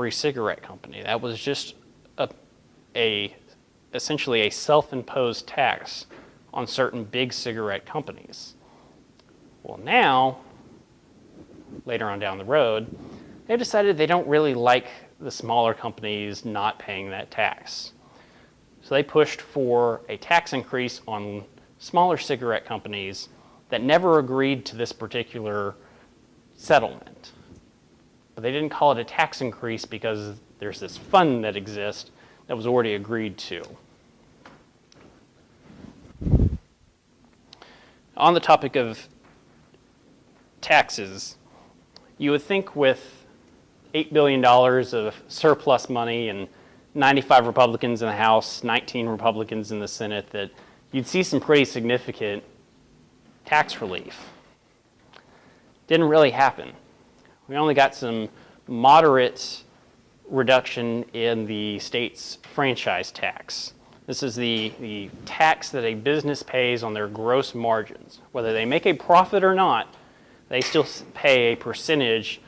every cigarette company. That was just essentially a self-imposed tax on certain big cigarette companies. Well, now, later on down the road, they've decided they don't really like the smaller companies not paying that tax. So they pushed for a tax increase on smaller cigarette companies that never agreed to this particular settlement. But they didn't call it a tax increase because there's this fund that exists that was already agreed to. On the topic of taxes, you would think with $8 billion of surplus money and 95 Republicans in the House, 19 Republicans in the Senate, that you'd see some pretty significant tax relief. Didn't really happen. We only got some moderate reduction in the state's franchise tax. This is the tax that a business pays on their gross margins. Whether they make a profit or not, they still pay a percentage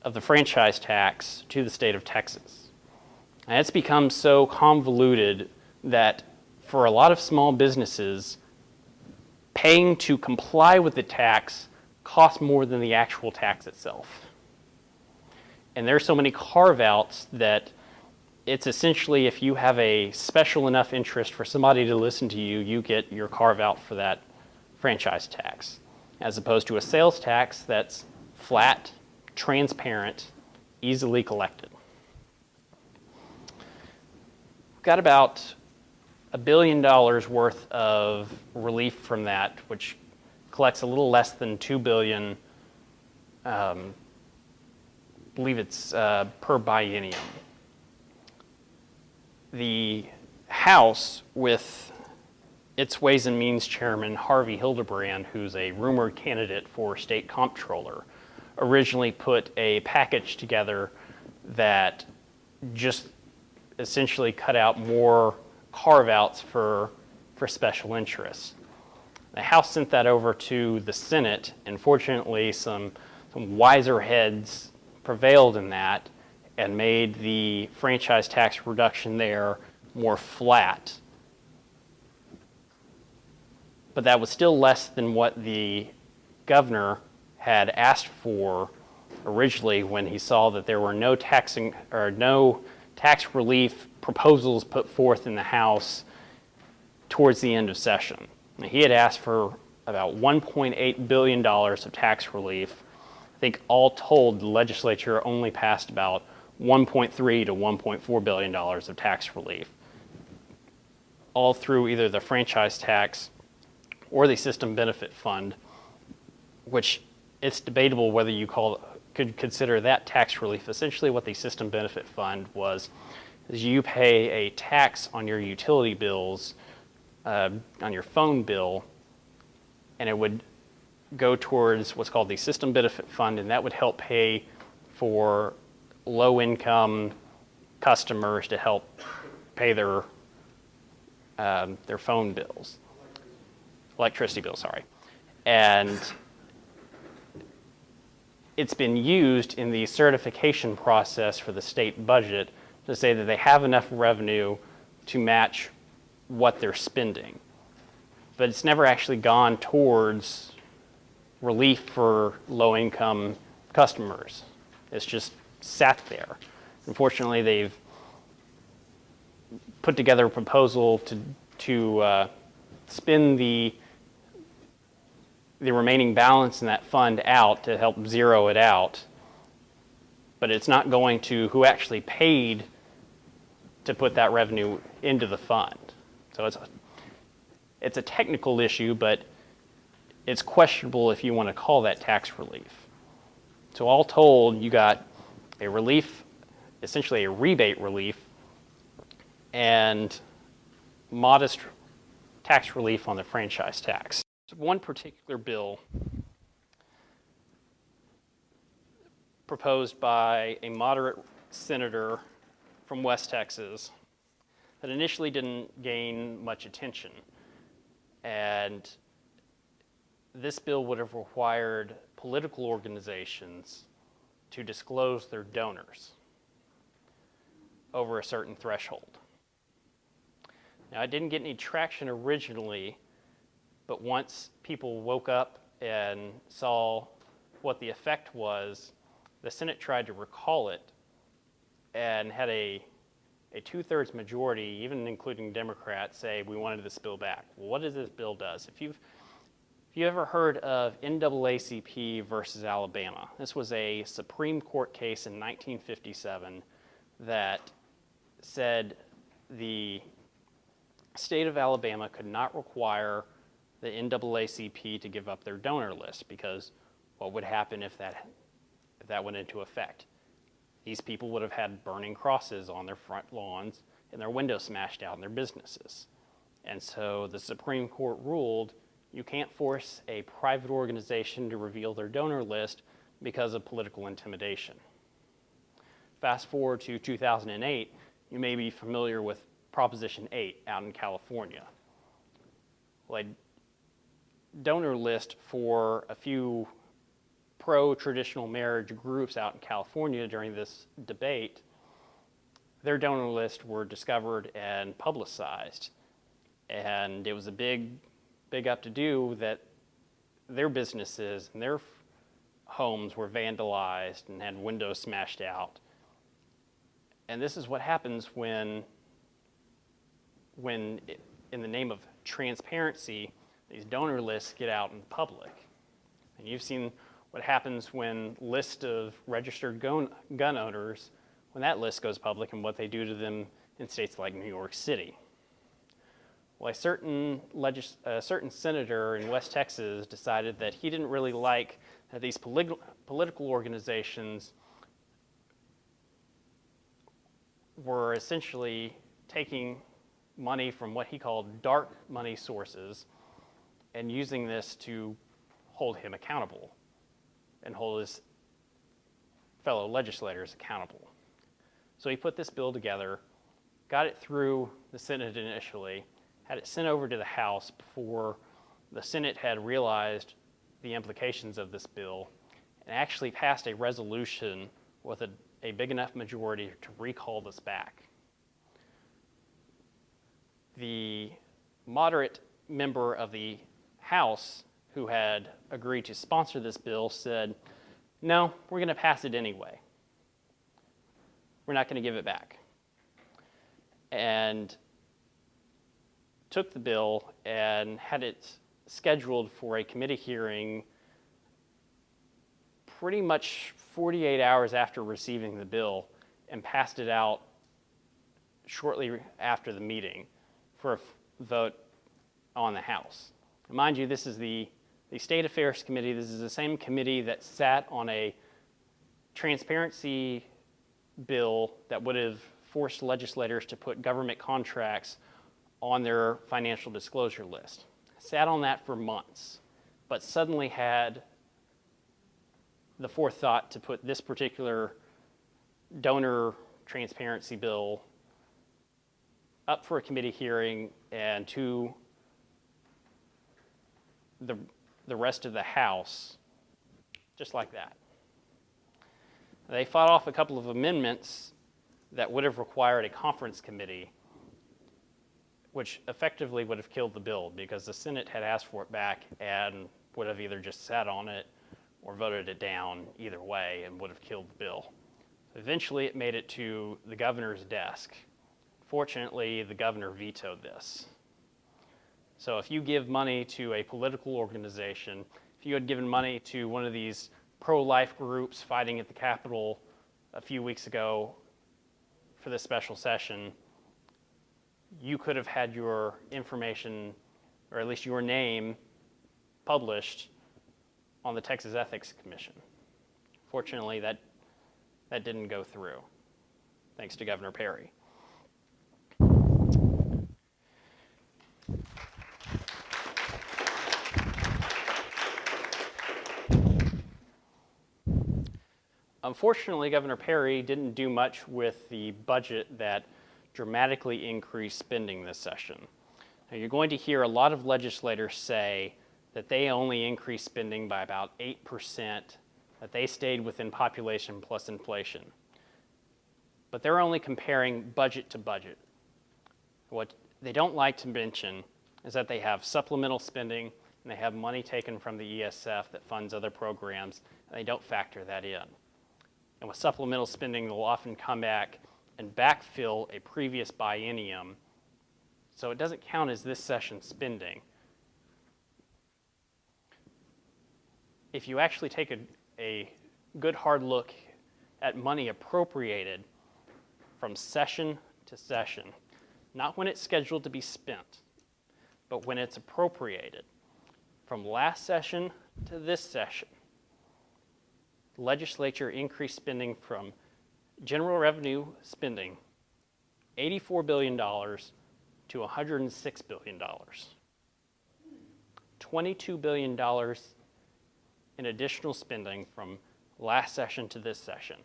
of the franchise tax to the state of Texas. And it's become so convoluted that for a lot of small businesses, paying to comply with the tax costs more than the actual tax itself. And there are so many carve-outs that it's essentially, if you have a special enough interest for somebody to listen to you, you get your carve-out for that franchise tax, as opposed to a sales tax that's flat, transparent, easily collected. We've got about $1 billion worth of relief from that, which collects a little less than $2 billion. I believe it's per biennium. The House, with its Ways and Means Chairman Harvey Hildebrand, who's a rumored candidate for state comptroller, originally put a package together that just essentially cut out more carve-outs for special interests. The House sent that over to the Senate, and fortunately some wiser heads prevailed in that and made the franchise tax reduction there more flat. But that was still less than what the governor had asked for originally when he saw that there were no tax relief proposals put forth in the House towards the end of session. Now, he had asked for about $1.8 billion of tax relief. I think all told, the legislature only passed about $1.3 to $1.4 billion of tax relief, all through either the franchise tax or the system benefit fund, which it's debatable whether you could consider that tax relief. Essentially what the system benefit fund was is you pay a tax on your utility bills, on your phone bill, and it would go towards what's called the system benefit fund, and that would help pay for low-income customers to help pay their phone bills, electricity bills, sorry. And it's been used in the certification process for the state budget to say that they have enough revenue to match what they're spending. But it's never actually gone towards relief for low-income customers. It's just sat there. Unfortunately, they've put together a proposal to spend the remaining balance in that fund out to help zero it out, but it's not going to who actually paid to put that revenue into the fund. So it's a technical issue, but it's questionable if you want to call that tax relief. So all told, you got a relief, essentially a rebate relief, and modest tax relief on the franchise tax. One particular bill proposed by a moderate senator from West Texas that initially didn't gain much attention. And this bill would have required political organizations to disclose their donors over a certain threshold. Now, it didn't get any traction originally, but once people woke up and saw what the effect was, the Senate tried to recall it and had a two-thirds majority, even including Democrats, say we wanted this bill back. Well, what does this bill do? If you've ever heard of NAACP versus Alabama, this was a Supreme Court case in 1957 that said the state of Alabama could not require the NAACP to give up their donor list, because what would happen if that went into effect? These people would have had burning crosses on their front lawns and their windows smashed out in their businesses. And so the Supreme Court ruled you can't force a private organization to reveal their donor list because of political intimidation. Fast forward to 2008, you may be familiar with Proposition 8 out in California. Well, a donor list for a few pro-traditional marriage groups out in California during this debate, their donor list were discovered and publicized. And it was a big up to do that their businesses and their homes were vandalized and had windows smashed out. And this is what happens when in the name of transparency, these donor lists get out in public. And you've seen what happens when list of registered gun owners, when that list goes public, and what they do to them in states like New York City. Well, a certain senator in West Texas decided that he didn't really like that these political organizations were essentially taking money from what he called dark money sources and using this to hold him accountable and hold his fellow legislators accountable. So he put this bill together, got it through the Senate initially, had it sent over to the House before the Senate had realized the implications of this bill, and actually passed a resolution with a big enough majority to recall this back. The moderate member of the House who had agreed to sponsor this bill said, no, we're going to pass it anyway. We're not going to give it back. And took the bill and had it scheduled for a committee hearing pretty much 48 hours after receiving the bill, and passed it out shortly after the meeting for a vote on the House. Mind you, this is the State Affairs Committee. This is the same committee that sat on a transparency bill that would have forced legislators to put government contracts on their financial disclosure list. Sat on that for months, but suddenly had the forethought to put this particular donor transparency bill up for a committee hearing and to the rest of the House, just like that. They fought off a couple of amendments that would have required a conference committee, which effectively would have killed the bill because the Senate had asked for it back and would have either just sat on it or voted it down either way and would have killed the bill. Eventually, it made it to the governor's desk. Fortunately, the governor vetoed this. So if you give money to a political organization, if you had given money to one of these pro-life groups fighting at the Capitol a few weeks ago for this special session, you could have had your information, or at least your name, published on the Texas Ethics Commission. Fortunately, that didn't go through, thanks to Governor Perry. Unfortunately, Governor Perry didn't do much with the budget that dramatically increased spending this session. Now, you're going to hear a lot of legislators say that they only increased spending by about 8%, that they stayed within population plus inflation. But they're only comparing budget to budget. What they don't like to mention is that they have supplemental spending and they have money taken from the ESF that funds other programs, and they don't factor that in. And with supplemental spending, they'll often come back and backfill a previous biennium, so it doesn't count as this session's spending. If you actually take a good hard look at money appropriated from session to session, not when it's scheduled to be spent, but when it's appropriated, from last session to this session, the legislature increased spending from general revenue spending $84 billion to $106 billion. $22 billion in additional spending from last session to this session.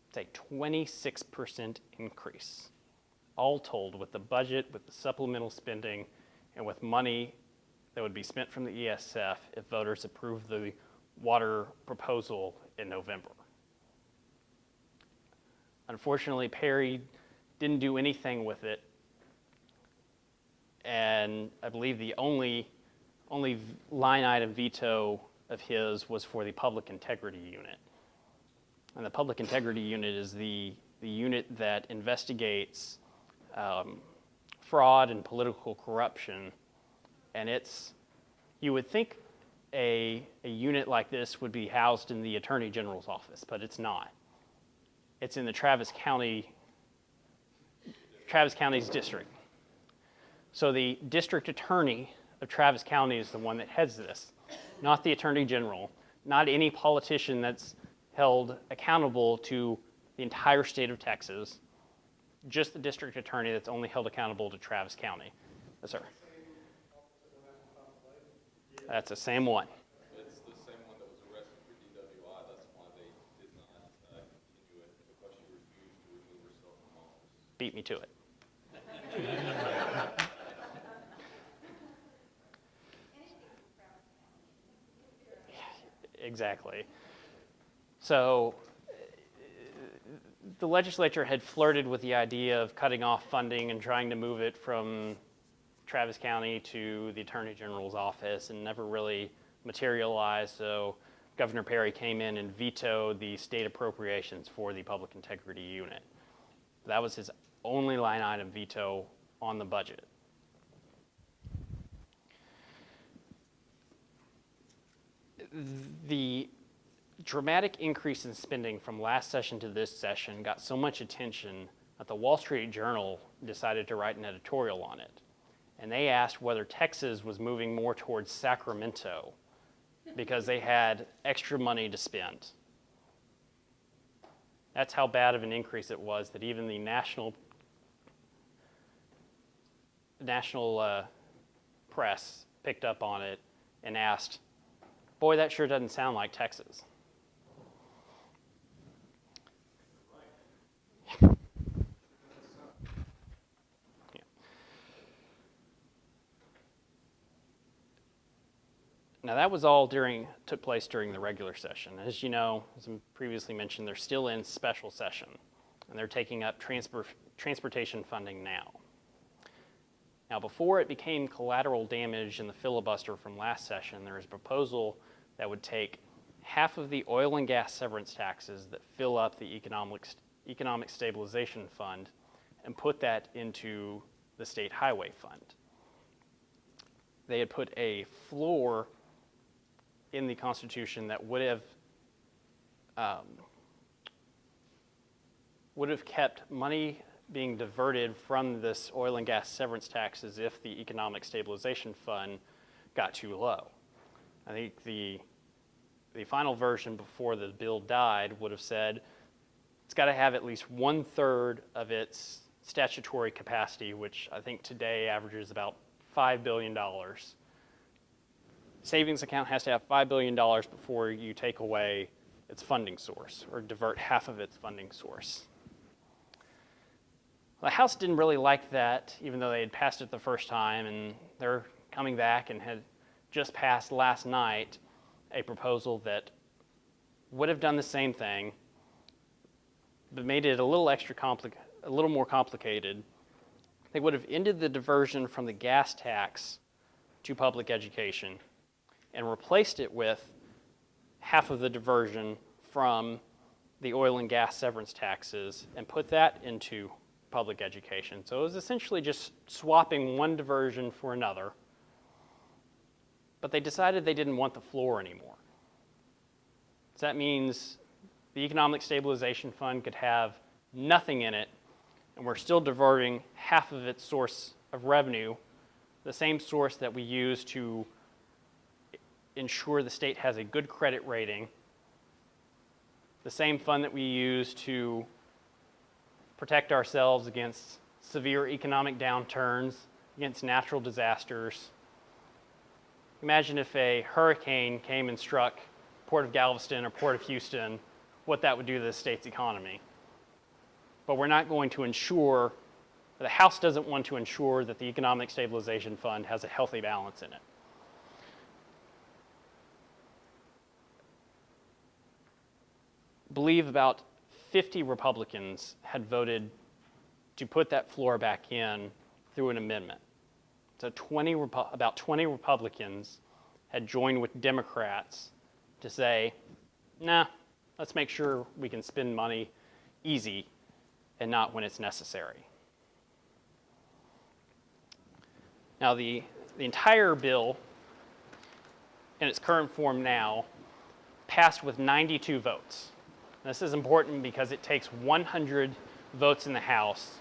It's a 26% increase, all told with the budget, with the supplemental spending, and with money that would be spent from the ESF if voters approve the water proposal in November. Unfortunately, Perry didn't do anything with it, and I believe the only line item veto of his was for the Public Integrity Unit. And the Public Integrity Unit is the unit that investigates fraud and political corruption, and you would think a unit like this would be housed in the Attorney General's office, but it's not. It's in the Travis County's district. So the district attorney of Travis County is the one that heads this, not the Attorney General, not any politician that's held accountable to the entire state of Texas, just the district attorney that's only held accountable to Travis County. Yes, sir. That's the same one. It's the same one that was arrested for DWI. That's why they did not continue it, because she refused to remove herself from office. Beat me to it. Exactly. So the legislature had flirted with the idea of cutting off funding and trying to move it from Travis County to the Attorney General's office, and never really materialized. So Governor Perry came in and vetoed the state appropriations for the Public Integrity Unit. That was his only line item veto on the budget. The dramatic increase in spending from last session to this session got so much attention that the Wall Street Journal decided to write an editorial on it. And they asked whether Texas was moving more towards Sacramento because they had extra money to spend. That's how bad of an increase it was that even the national press picked up on it and asked, boy, that sure doesn't sound like Texas. Now that was all took place during the regular session. As you know, as previously mentioned, they're still in special session, and they're taking up transportation funding now. Now before it became collateral damage in the filibuster from last session, there was a proposal that would take half of the oil and gas severance taxes that fill up the economic stabilization fund and put that into the state highway fund. They had put a floor in the Constitution that would have kept money being diverted from this oil and gas severance taxes if the economic stabilization fund got too low. I think the final version before the bill died would have said it's got to have at least 1/3 of its statutory capacity, which I think today averages about $5 billion. Savings account has to have $5 billion before you take away its funding source or divert half of its funding source. The House didn't really like that, even though they had passed it the first time, and they're coming back and had just passed last night a proposal that would have done the same thing, but made it a little more complicated. They would have ended the diversion from the gas tax to public education and replaced it with half of the diversion from the oil and gas severance taxes and put that into public education. So it was essentially just swapping one diversion for another, but they decided they didn't want the floor anymore. So that means the Economic Stabilization Fund could have nothing in it, and we're still diverting half of its source of revenue, the same source that we use to ensure the state has a good credit rating, the same fund that we use to protect ourselves against severe economic downturns, against natural disasters. Imagine if a hurricane came and struck Port of Galveston or Port of Houston, what that would do to the state's economy. But we're not going to ensure, the House doesn't want to ensure that the Economic Stabilization Fund has a healthy balance in it. I believe about 50 Republicans had voted to put that floor back in through an amendment. So about 20 Republicans had joined with Democrats to say, nah, let's make sure we can spend money easy and not when it's necessary. Now, the entire bill in its current form now passed with 92 votes. This is important because it takes 100 votes in the House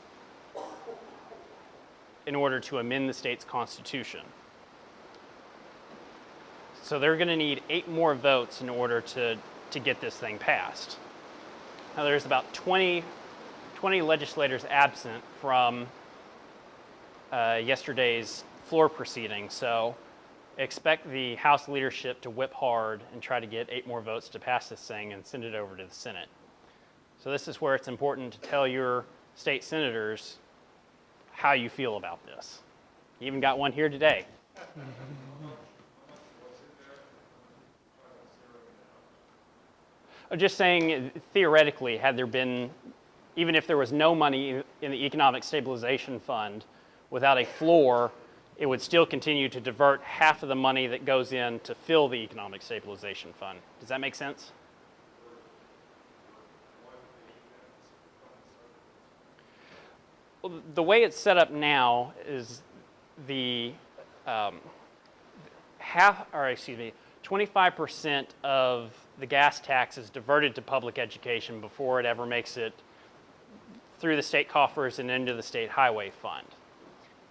in order to amend the state's constitution. So they're going to need 8 more votes in order to get this thing passed. Now there's about 20 legislators absent from yesterday's floor proceeding, so expect the House leadership to whip hard and try to get 8 more votes to pass this thing and send it over to the Senate. So this is where it's important to tell your state senators how you feel about this. You even got one here today. I'm just saying, theoretically, had there been, even if there was no money in the Economic Stabilization Fund, without a floor, it would still continue to divert half of the money that goes in to fill the Economic Stabilization Fund. Does that make sense? Well, the way it's set up now is the 25% of the gas tax is diverted to public education before it ever makes it through the state coffers and into the state highway fund.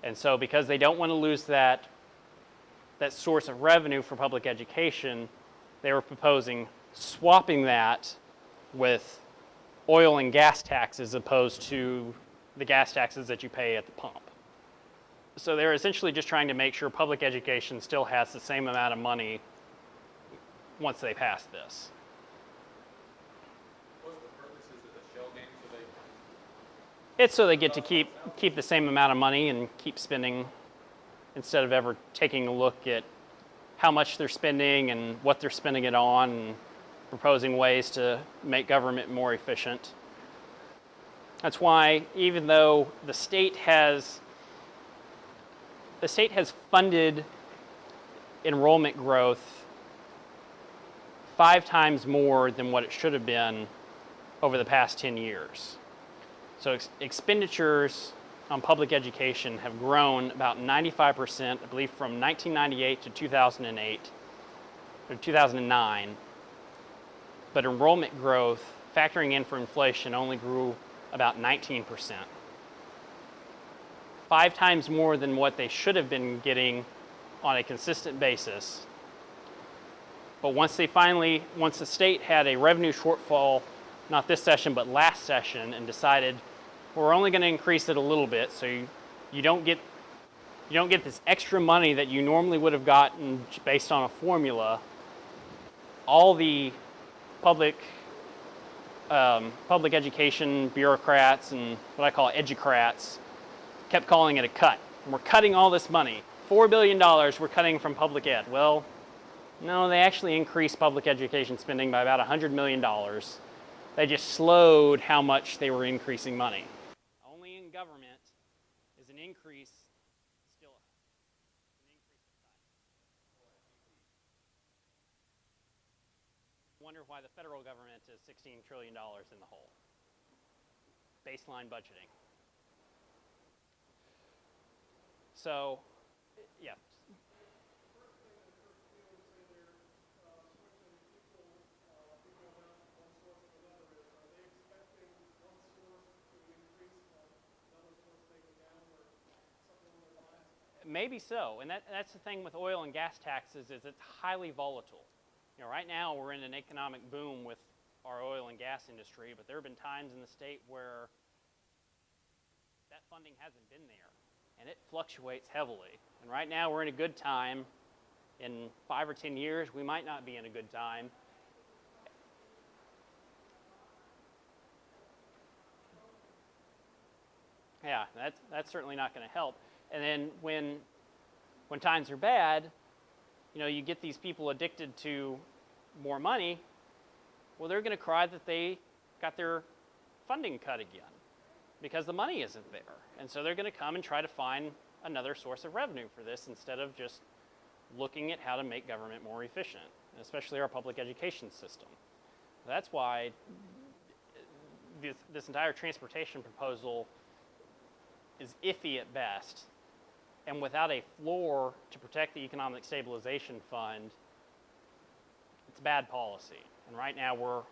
And so because they don't want to lose that source of revenue for public education, they were proposing swapping that with oil and gas taxes opposed to the gas taxes that you pay at the pump. So they're essentially just trying to make sure public education still has the same amount of money once they pass this. What's the purpose? Is it a shell game so they... It's so they get to keep the same amount of money and keep spending instead of ever taking a look at how much they're spending and what they're spending it on and proposing ways to make government more efficient. That's why even though the state has funded enrollment growth 5 times more than what it should have been over the past 10 years. So expenditures on public education have grown about 95%, I believe, from 1998 to 2008, or 2009. But enrollment growth, factoring in for inflation, only grew about 19%. 5 times more than what they should have been getting on a consistent basis. But once the state had a revenue shortfall, not this session, but last session, and decided we're only going to increase it a little bit, so you don't get this extra money that you normally would have gotten based on a formula. All the public education bureaucrats and what I call educrats kept calling it a cut. And we're cutting all this money. $4 billion we're cutting from public ed. Well, No, they actually increased public education spending by about $100 million. They just slowed how much they were increasing money. Only in government is an increase still an increase of size. Wonder why the federal government is $16 trillion in the hole. Baseline budgeting. So, yeah. Maybe so, and that's the thing with oil and gas taxes is it's highly volatile. You know, right now we're in an economic boom with our oil and gas industry, but there have been times in the state where that funding hasn't been there, and it fluctuates heavily. And right now we're in a good time. In 5 or 10 years, we might not be in a good time. Yeah, that's certainly not going to help. And then when times are bad, you know, you get these people addicted to more money, well, they're going to cry that they got their funding cut again because the money isn't there. And so they're going to come and try to find another source of revenue for this instead of just looking at how to make government more efficient, especially our public education system. That's why this entire transportation proposal is iffy at best, and without a floor to protect the Economic Stabilization Fund, it's bad policy. And right now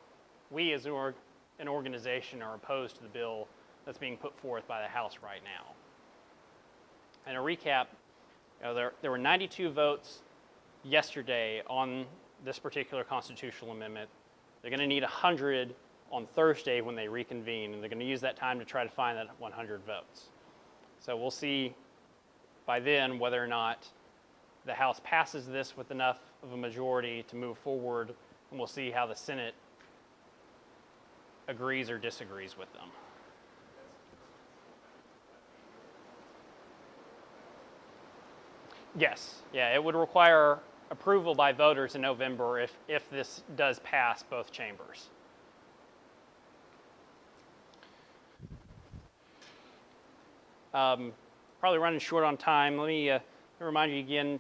we as an organization are opposed to the bill that's being put forth by the House right now. And a recap, you know, there were 92 votes yesterday on this particular constitutional amendment. They're going to need 100 on Thursday when they reconvene, and they're going to use that time to try to find that 100 votes. So we'll see by then whether or not the House passes this with enough of a majority to move forward, and we'll see how the Senate agrees or disagrees with them. Yes, yeah, it would require approval by voters in November if this does pass both chambers. Probably running short on time. Let me remind you again,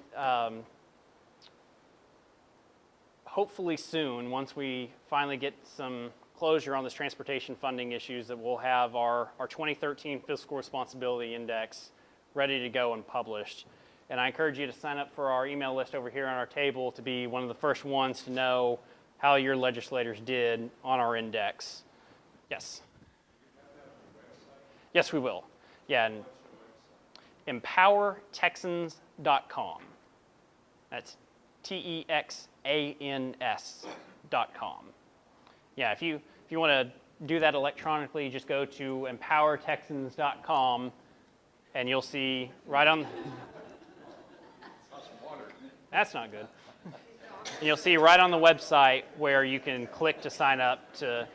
hopefully soon, once we finally get some closure on this transportation funding issues, that we'll have our 2013 Fiscal Responsibility Index ready to go and published. And I encourage you to sign up for our email list over here on our table to be one of the first ones to know how your legislators did on our index. Yes? Yes, we will. Yeah, and empowertexans.com. That's TEXANS.com. Yeah, if you want to do that electronically, just go to empowertexans.com and you'll see right on. That's not good. And you'll see right on the website where you can click to sign up to.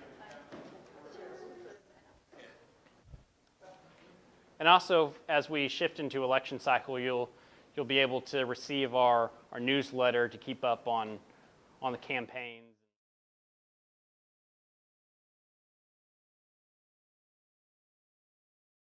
And also, as we shift into election cycle, you'll be able to receive our newsletter to keep up on the campaigns.